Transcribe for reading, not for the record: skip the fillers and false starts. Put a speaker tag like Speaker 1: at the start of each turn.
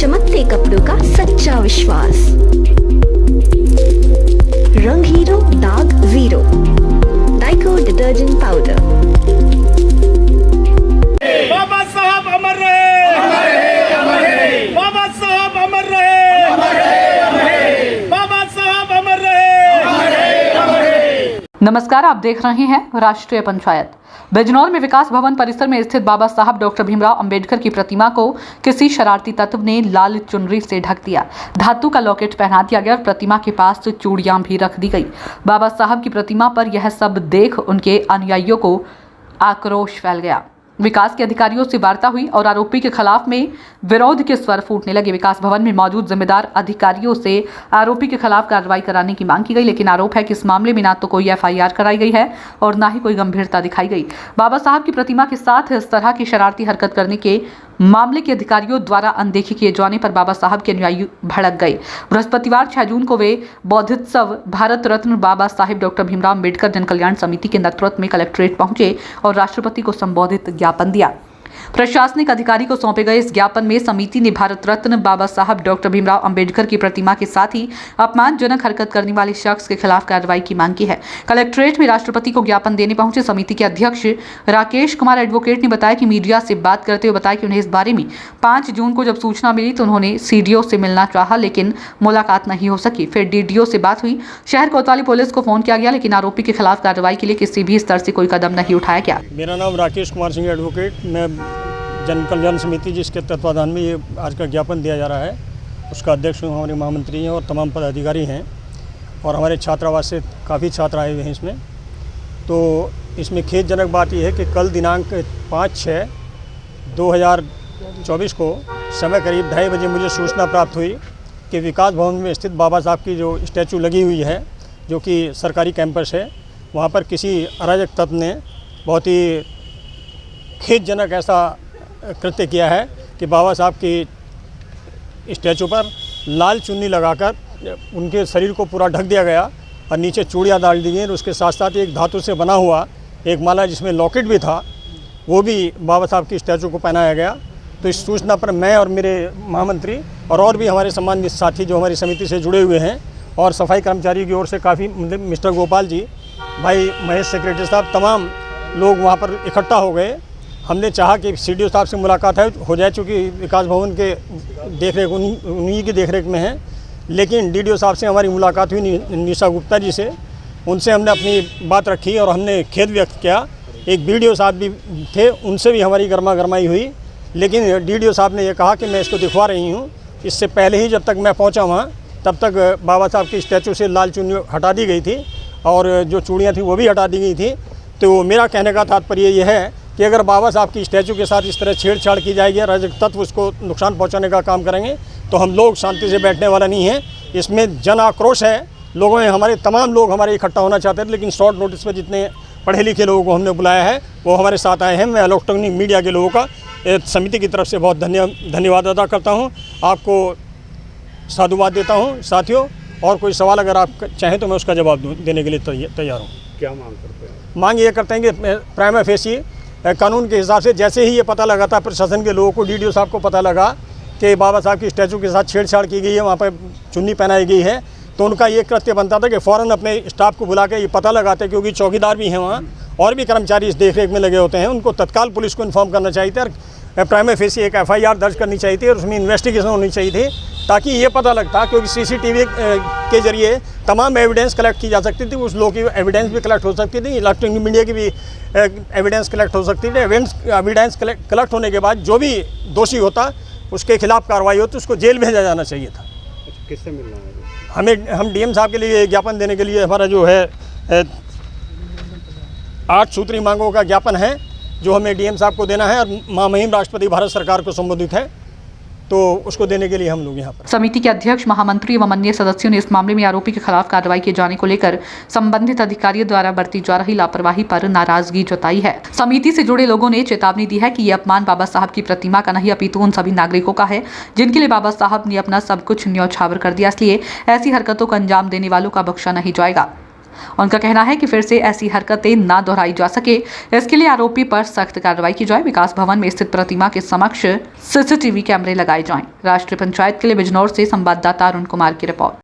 Speaker 1: चमकते कपड़ों का सच्चा विश्वास। रंग हीरो, दाग जीरो। डाइको डिटर्जेंट पाउडर।
Speaker 2: बाबा साहब अमर रहे, अमर रहे, अमर रहे। बाबा साहब अमर रहे, अमर रहे, अमर रहे। बाबा साहब अमर रहे, अमर रहे, अमर रहे।
Speaker 3: नमस्कार, आप देख रहे हैं राष्ट्रीय पंचायत। बिजनौर में विकास भवन परिसर में स्थित बाबा साहब डॉक्टर भीमराव अंबेडकर की प्रतिमा को किसी शरारती तत्व ने लाल चुनरी से ढक दिया। धातु का लॉकेट पहना दिया गया और प्रतिमा के पास चूड़ियां भी रख दी गई। बाबा साहब की प्रतिमा पर यह सब देख उनके अनुयायियों को आक्रोश फैल गया। विकास के अधिकारियों से वार्ता हुई और आरोपी के खिलाफ में विरोध के स्वर फूटने लगे। विकास भवन में मौजूद जिम्मेदार अधिकारियों से आरोपी के खिलाफ कार्रवाई कराने की मांग की गई, लेकिन आरोप है कि इस मामले में ना तो कोई एफआईआर कराई गई है और ना ही कोई गंभीरता दिखाई गई। बाबा साहब की प्रतिमा के साथ इस तरह की शरारती हरकत करने के मामले के अधिकारियों द्वारा अनदेखी किए जाने पर बाबा साहब के अनुयायी भड़क गए। बृहस्पतिवार 6 जून को वे बौद्धोत्सव भारत रत्न बाबा साहेब डॉक्टर भीमराव अंबेडकर जन कल्याण समिति के नेतृत्व में कलेक्ट्रेट पहुंचे और राष्ट्रपति को संबोधित ज्ञापन दिया। प्रशासनिक अधिकारी को सौंपे गए इस ज्ञापन में समिति ने भारत रत्न बाबा साहब डॉक्टर भीमराव अंबेडकर की प्रतिमा के साथ ही अपमानजनक हरकत करने वाले शख्स के खिलाफ कार्रवाई की मांग की है। कलेक्ट्रेट में राष्ट्रपति को ज्ञापन देने पहुंचे समिति के अध्यक्ष राकेश कुमार एडवोकेट ने बताया कि मीडिया से बात करते हुए बताया कि उन्हें इस बारे में 5 जून को जब सूचना मिली तो उन्होंने सीडीओ से मिलना चाहा, लेकिन मुलाकात नहीं हो सकी। फिर डीडीओ से बात हुई। शहर कोतवाली पुलिस को फोन किया गया, लेकिन आरोपी के खिलाफ कार्रवाई के लिए किसी भी स्तर से कोई कदम नहीं उठाया गया।
Speaker 4: मेरा नाम राकेश कुमार सिंह एडवोकेट, मैं जन कल्याण समिति जिसके तत्वाधान में ये आज का ज्ञापन दिया जा रहा है उसका अध्यक्ष हमारे महामंत्री हैं और तमाम पदाधिकारी हैं और हमारे छात्रावास से काफ़ी छात्र आए हुए हैं इसमें। तो इसमें खेदजनक बात यह है कि कल दिनांक 5/6/2024 को समय करीब 2:30 बजे मुझे सूचना प्राप्त हुई कि विकास भवन में स्थित बाबा साहब की जो स्टैचू लगी हुई है, जो कि सरकारी कैंपस है, वहाँ पर किसी अराजक तत्व ने बहुत ही खेदजनक ऐसा कृत्य किया है कि बाबा साहब की स्टैचू पर लाल चुन्नी लगाकर उनके शरीर को पूरा ढक दिया गया और नीचे चूड़ियाँ डाल दी गई और उसके साथ साथ एक धातु से बना हुआ एक माला जिसमें लॉकेट भी था वो भी बाबा साहब की स्टैचू को पहनाया गया। तो इस सूचना पर मैं और मेरे महामंत्री और भी हमारे सम्मानित साथी जो हमारी समिति से जुड़े हुए हैं और सफाई कर्मचारियों की ओर से काफ़ी मिस्टर गोपाल जी, भाई महेश सेक्रेटरी साहब, तमाम लोग वहाँ पर इकट्ठा हो गए। हमने चाहा कि सीडीओ साहब से मुलाकात हो जाए, चूँकि विकास भवन के देखरेख उन्हीं की देखरेख में है, लेकिन डीडीओ साहब से हमारी मुलाकात हुई निशा गुप्ता जी से। उनसे हमने अपनी बात रखी और हमने खेद व्यक्त किया। एक बीडीओ साहब भी थे, उनसे भी हमारी गर्मा गर्माई हुई, लेकिन डीडीओ साहब ने यह कहा कि मैं इसको दिखवा रही हूँ। इससे पहले ही जब तक मैं पहुँचा वहाँ तब तक बाबा साहब की स्टैचू से लाल चुन्नी हटा दी गई थी और जो चूड़ियाँ थी वो भी हटा दी गई थी। तो मेरा कहने का तात्पर्य यह है कि अगर बाबा साहब की स्टैचू के साथ इस तरह छेड़छाड़ की जाएगी, अराजक तत्व उसको नुकसान पहुंचाने का काम करेंगे, तो हम लोग शांति से बैठने वाला नहीं हैं। इसमें जन आक्रोश है, लोगों में हमारे तमाम लोग हमारे इकट्ठा होना चाहते थे, लेकिन शॉर्ट नोटिस पर जितने पढ़े लिखे लोगों को हमने बुलाया है वो हमारे साथ आए हैं। मैं इलेक्ट्रॉनिक मीडिया के लोगों का समिति की तरफ से बहुत धन्यवाद अदा करता हूँ, आपको साधुवाद देता हूँ। साथियों, और कोई सवाल अगर आप चाहें तो मैं उसका जवाब देने के लिए तैयार हूँ।
Speaker 5: क्या मांग करते हैं?
Speaker 4: मांग ये करते हैं कि प्राइमा फेसी कानून के हिसाब से जैसे ही ये पता लगा था प्रशासन के लोगों को, डीडीओ साहब को पता लगा कि बाबा साहब की स्टैचू के साथ छेड़छाड़ की गई है, वहाँ पर चुन्नी पहनाई गई है, तो उनका ये कृत्य बनता था कि फ़ौरन अपने स्टाफ को बुला के ये पता लगाते, क्योंकि चौकीदार भी हैं वहाँ और भी कर्मचारी इस देखरेख में लगे होते हैं, उनको तत्काल पुलिस को इन्फॉर्म करना चाहिए था और प्राइमा फेसी एक एफआईआर दर्ज करनी चाहिए थी और उसमें इन्वेस्टिगेशन होनी चाहिए थी, ताकि ये पता लगता, क्योंकि सीसीटीवी के जरिए तमाम एविडेंस कलेक्ट की जा सकती थी, उस लोगों की एविडेंस भी कलेक्ट हो सकती थी, इलेक्ट्रॉनिक मीडिया की भी एविडेंस कलेक्ट हो सकती थी। एविडेंस कलेक्ट होने के बाद जो भी दोषी होता उसके खिलाफ कार्रवाई होती, उसको जेल भेजा जाना चाहिए था।
Speaker 5: किससे मिलना है?
Speaker 4: हम डीएम साहब के लिए ज्ञापन देने के लिए, हमारा जो है 8 सूत्री मांगों का ज्ञापन है जो हमें डीएम साहब को देना है और महामहिम राष्ट्रपति भारत सरकार को संबोधित है, तो उसको देने के लिए हम लोग यहाँ पर।
Speaker 3: समिति के अध्यक्ष, महामंत्री एवं अन्य सदस्यों ने इस मामले में आरोपी के खिलाफ कार्रवाई किए जाने को लेकर संबंधित अधिकारियों द्वारा बरती जा रही लापरवाही पर नाराजगी जताई है। समिति से जुड़े लोगों ने चेतावनी दी है कि ये अपमान बाबा साहब की प्रतिमा का नहीं अपितु उन सभी नागरिकों का है जिनके लिए बाबा साहब ने अपना सब कुछ न्यौछावर कर दिया, इसलिए ऐसी हरकतों को अंजाम देने वालों का बख्शा नहीं जाएगा। उनका कहना है कि फिर से ऐसी हरकतें ना दोहराई जा सके, इसके लिए आरोपी पर सख्त कार्रवाई की जाए। विकास भवन में स्थित प्रतिमा के समक्ष सीसीटीवी कैमरे लगाए जाएं। राष्ट्रीय पंचायत के लिए बिजनौर से संवाददाता अरुण कुमार की रिपोर्ट।